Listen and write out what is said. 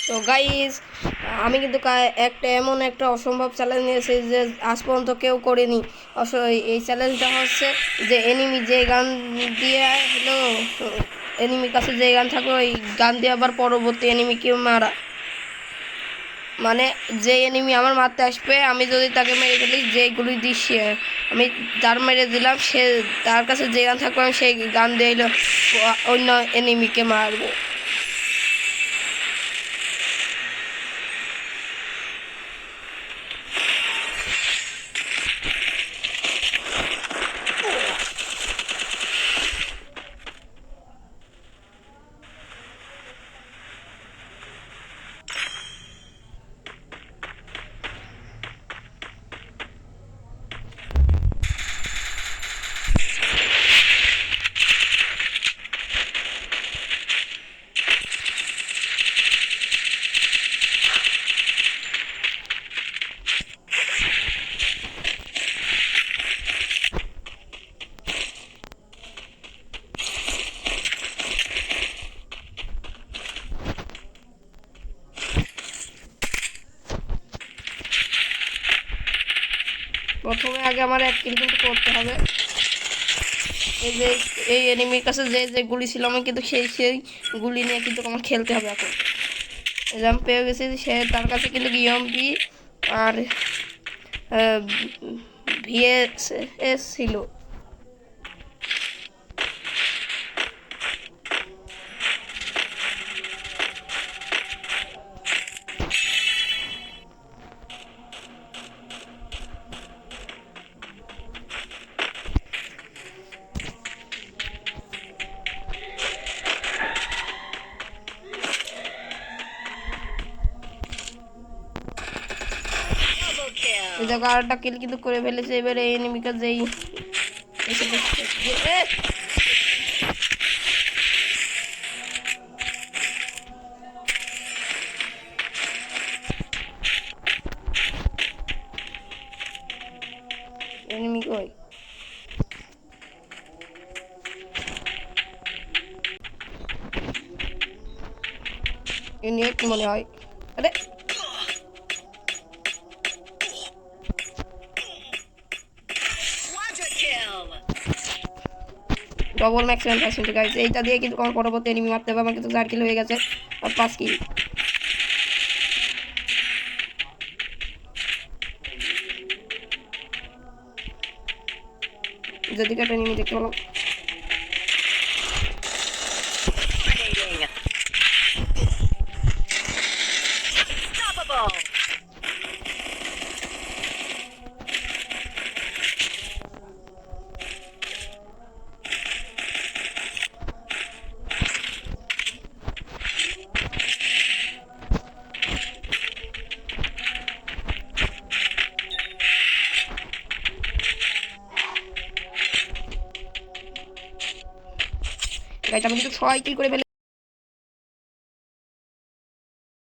তো গাইস, আমি কিন্তু এমন একটা অসম্ভব চ্যালেঞ্জ নিয়েছি যে আজ পর্যন্ত কেউ করেনি। এই চ্যালেঞ্জটা হচ্ছে যে এনিমি যে গান দিয়ে হলো, এনিমির কাছে যে গান থাকবে ওই গান দিয়ে আবার পরবর্তী এনিমিকে মারা। মানে যে এনিমি আমার মারতে আসবে, আমি যদি তাকে মেরে ফেলি, যে গুলি দিচ্ছি আমি যার মেরে দিলাম, সে তার কাছে যে গান থাকবে আমি সেই গান দিয়ে অন্য এনিমিকে মারবো। প্রথমে আগে আমার এক কিল কিন্তু করতে হবে। এই যে এই এনিমির কাছে যে যে গুলি ছিল, আমি কিন্তু সেই গুলি নিয়ে কিন্তু আমার খেলতে হবে এখন। আমি পেয়ে গেছি, সে তার কাছে কিন্তু ইএমপি আর ভিএসএস ছিল। এই জায়গা আরেকটা কিল কিন্তু করে ফেলেছে। এবারে এই এনিমিকা যেই এনিমি কই, নেট মনে হয়। আরে ডবল ম্যাক্সিমাম পার্সেন্ট গাইস, এইটা দিয়ে কিন্তু আমার পরবর্তী এনিমি মারতে হবে। আমার কিন্তু 4 কিল হয়ে গেছে আর 5 কিল। যেদিকে একটা এনিমি দেখতে পেলাম, গাইস আমি কিন্তু 6 কিল করে ফেলেছি।